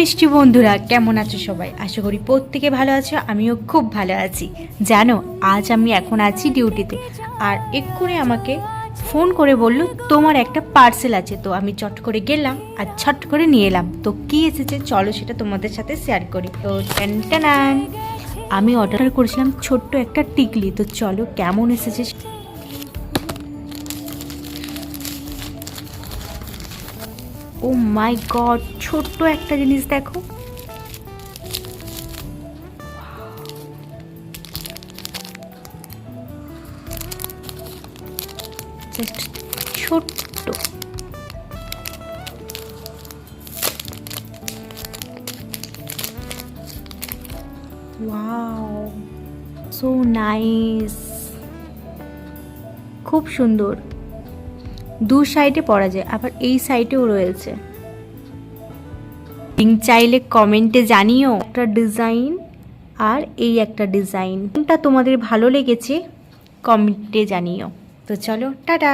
মিষ্টি বন্ধুরা, কেমন আছো সবাই? আশা করি প্রত্যেকে ভালো আছো, আমিও খুব ভালো আছি। জানো, আজ আমি এখন আছি ডিউটিতে, আর এক্ষুনি আমাকে ফোন করে বললো তোমার একটা পার্সেল আছে। তো আমি চট করে গেলাম আর ছট করে নিয়ে এলাম। তো কি এসেছে চলো সেটা তোমাদের সাথে শেয়ার করি। তো টেনটেনান, আমি অর্ডার করেছিলাম ছোট্ট একটা টিকলি। তো চলো কেমন এসেছে। ও মাই গড, ছোট্ট একটা জিনিস দেখো। জাস্ট ছোট্ট। ওয়াও, সো নাইস, খুব সুন্দর। দু সাইডে পরা যায়, আবার এই সাইডেও রয়েছে। লিংক চাইলে কমেন্টে জানিও। একটা ডিজাইন আর এই একটা ডিজাইন, কোনটা তোমাদের ভালো লেগেছে কমেন্টে জানিও। তো চলো, টাটা।